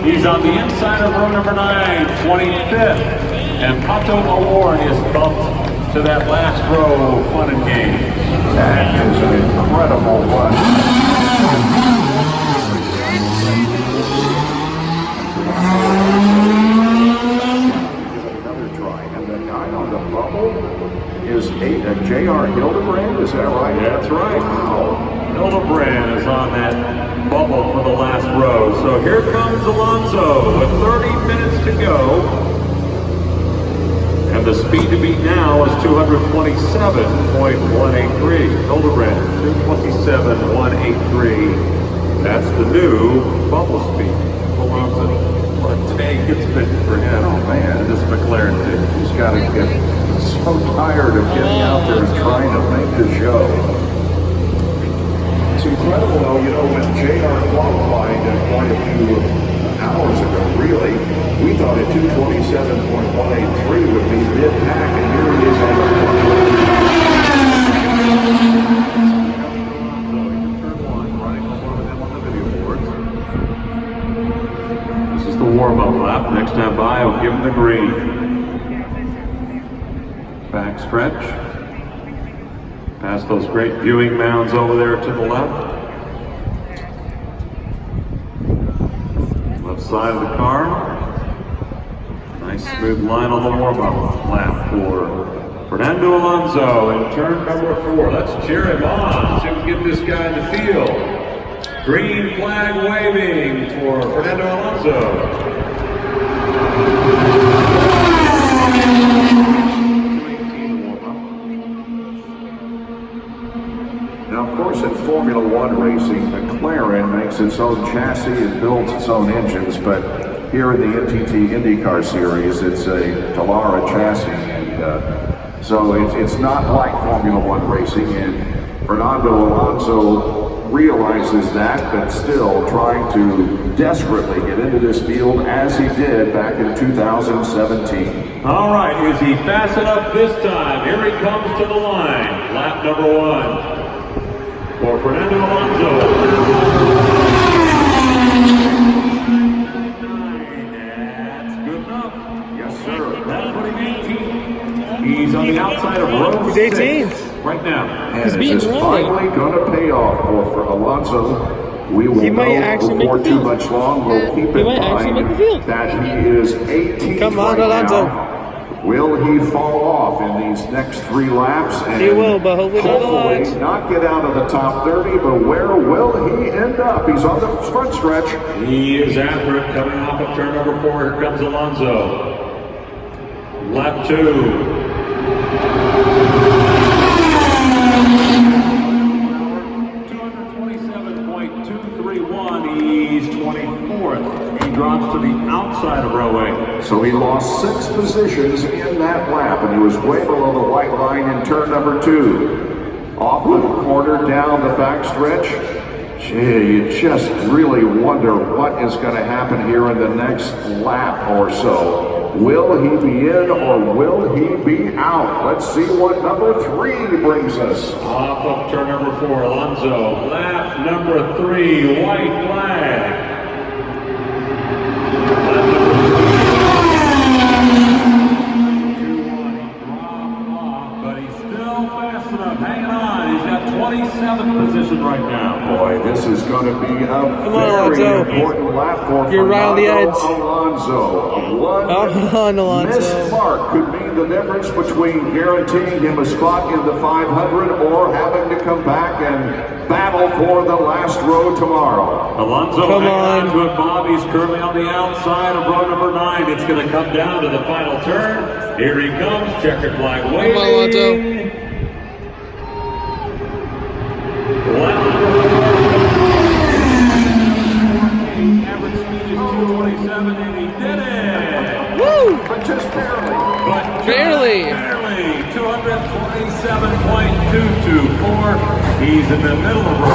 He's on the inside of row number 9, 25th. And Pato Award is bumped to that last row, fun and games. That is an incredible run. Another try, and the guy on the bubble is J.R. Hildebrand, is that right? That's right. Wow. Hildebrand is on that bubble for the last row. So here comes Alonso with 30 minutes to go. And the speed to beat now is 227.183. Hildebrand, 227.183. That's the new bubble speed for Alonso. What a day it's been for him. Oh man, This McLaren thing. he's got to get so tired of getting out there and trying to make the show. It's incredible, though, you know, when JR qualified quite a few hours ago, really, we thought at 227.183 would be mid-pack, and here it is on the This is the warm-up lap. Next time by, I'll give him the green. Back stretch. Past those great viewing mounds over there to the left. Left side of the car. Nice smooth line on the warm-up lap for Fernando Alonso in turn number 4. Let's cheer him on. See if we can get this guy in the field. Green flag waving for Fernando Alonso. Now, of course, in Formula One racing, McLaren makes its own chassis and builds its own engines, but here in the NTT IndyCar Series, it's a Dallara chassis, and so it's not like Formula One racing, and Fernando Alonso realizes that, but still trying to desperately get into this field as he did back in 2017. All right, is he fast enough this time? Here he comes to the line. Lap number 1 for Fernando Alonso. That's good enough. Yes, sir. That'll put him 18. He's on the outside of row 6 right now. And this is finally going to pay off for Alonso. We will know before too much long. We'll keep in mind that he is 18 right now. Will he fall off in these next 3 laps? And he will, but hopefully not get out of the top 30, but where will he end up? He's on the front stretch. He is after it, coming off of turn number 4. Here comes Alonso. Lap 2. 227.231. He's 24th. He drops to the outside of row 8. So he lost 6 positions in that lap, and he was way below the white line in turn number 2. Off the corner, down the back stretch. Gee, you just really wonder what is going to happen here in the next lap or so. Will he be in or will he be out? Let's see what number 3 brings us. Off of turn number 4, Alonso. Lap number 3, white flag. Lap number 3. But he's still fast enough. Hanging on. He's got 27th position right now. Boy, this is going to be a very important lap for You're right on the edge. Alonso. One missed mark could mean the difference between guaranteeing him a spot in the 500 or having to come back and battle for the last row tomorrow. Alonso hanging on to it, Bob. He's currently on the outside of row number 9. It's going to come down to the final turn. Here he comes. Checkered flag waving. Come on, Alonso. Lap number 4. Average speed is 227, and he did it. Woo! But just barely. But Barely. 227.224. He's in the middle of row.